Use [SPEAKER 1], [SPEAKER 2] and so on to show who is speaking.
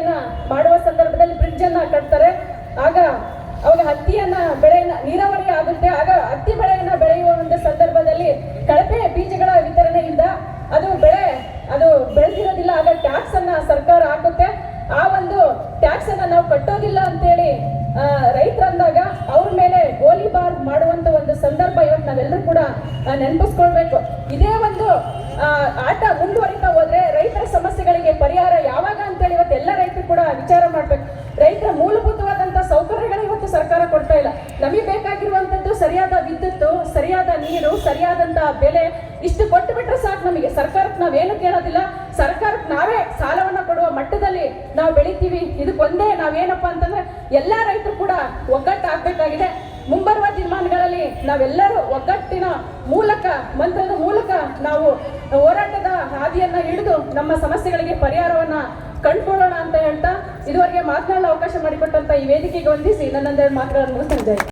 [SPEAKER 1] ಬೆಳೆಯನ್ನ ಮಾಡುವ ಸಂದರ್ಭದಲ್ಲಿ ಬ್ರಿಡ್ಜ್ ಅನ್ನ ಕಟ್ತಾರೆ. ಆಗ ಅವಾಗ ಹತ್ತಿಯನ್ನ ಬೆಳೆಯನ್ನ ನೀರಾವರಿ ಆಗುತ್ತೆ. ಆಗ ಹತ್ತಿ ಬೆಳೆಯನ್ನ ಬೆಳೆಯುವ ಒಂದು ಸಂದರ್ಭದಲ್ಲಿ ಕಳಪೆ ಬೀಜಗಳ ವಿತರಣೆಯಿಂದ ಅದು ಬೆಳೆದಿರೋದಿಲ್ಲ. ಆಗ ಟ್ಯಾಕ್ಸ್ ಅನ್ನ ಸರ್ಕಾರ ಹಾಕುತ್ತೆ. ಆ ಒಂದು ಟ್ಯಾಕ್ಸ್ ಅನ್ನ ನಾವು ಕಟ್ಟೋದಿಲ್ಲ ಅಂತೇಳಿ ರೈತರಂದಾಗ ಅವ್ರ ಮೇಲೆ ಗೋಲಿಬಾರ್ ಮಾಡುವಂತ ಒಂದು ಸಂದರ್ಭ ಇವತ್ತು ನಾವೆಲ್ಲರೂ ಕೂಡ ನೆನಪಿಸ್ಕೊಳ್ಬೇಕು. ಇದೇ ಒಂದು ಆಟ ಮುಂದುವರಿತಾ ಹೋದ್ರೆ ರೈತರ ಸಮಸ್ಯೆಗಳಿಗೆ ಪರಿಹಾರ ಯಾವಾಗ ಅಂತೇಳಿ ಇವತ್ತು ಎಲ್ಲ ರೈತರು ಕೂಡ ವಿಚಾರ ಮಾಡ್ಬೇಕು. ರೈತರ ಮೂಲಭೂತವಾದಂತಹ ಸೌಕರ್ಯಗಳು ಇವತ್ತು ಸರ್ಕಾರ ಕೊಡ್ತಾ ಇಲ್ಲ. ನಮಗೆ ಬೇಕಾಗಿರುವಂತದ್ದು ಸರಿಯಾದ ವಿದ್ಯುತ್, ಸರಿಯಾದ ನೀರು, ಸರಿಯಾದಂತಹ ಬೆಲೆ ಇಷ್ಟು ಕೊಟ್ಟು ಬಿಟ್ರೆ ಸಾಕು. ನಮಗೆ ಸರ್ಕಾರಕ್ಕೆ ನಾವೇನು ಕೇಳೋದಿಲ್ಲ. ಸರ್ಕಾರಕ್ಕೆ ನಾವೇ ಸಾಲವನ್ನ ಕೊಡುವ ಮಟ್ಟದಲ್ಲಿ ನಾವು ಬೆಳಿತೀವಿ. ಇದಕ್ಕೊಂದೇ ನಾವೇನಪ್ಪಾ ಅಂತಂದ್ರೆ ಎಲ್ಲಾ ರೈತರು ಕೂಡ ಒಗ್ಗಟ್ಟಾಗಬೇಕಾಗಿದೆ. ಮುಂಬರುವ ದಿನಮಾನಗಳಲ್ಲಿ ನಾವೆಲ್ಲರೂ ಒಗ್ಗಟ್ಟಿನ ಮೂಲಕ, ಮಂತ್ರದ ಮೂಲಕ ನಾವು ಹೋರಾಟದ ಹಾದಿಯನ್ನ ಹಿಡಿದು ನಮ್ಮ ಸಮಸ್ಯೆಗಳಿಗೆ ಪರಿಹಾರವನ್ನ ಕಂಡುಕೊಳ್ಳೋಣ ಅಂತ ಹೇಳ್ತಾ ಇದುವರೆಗೆ ಮಾತನಾಡಲು ಅವಕಾಶ ಮಾಡಿಕೊಟ್ಟಂತ ಈ ವೇದಿಕೆಗೆ ವಂದಿಸಿ ನನ್ನೊಂದೆರಡು ಮಾತುಗಳನ್ನು ಮುಗಿಸ್ತೇನೆ.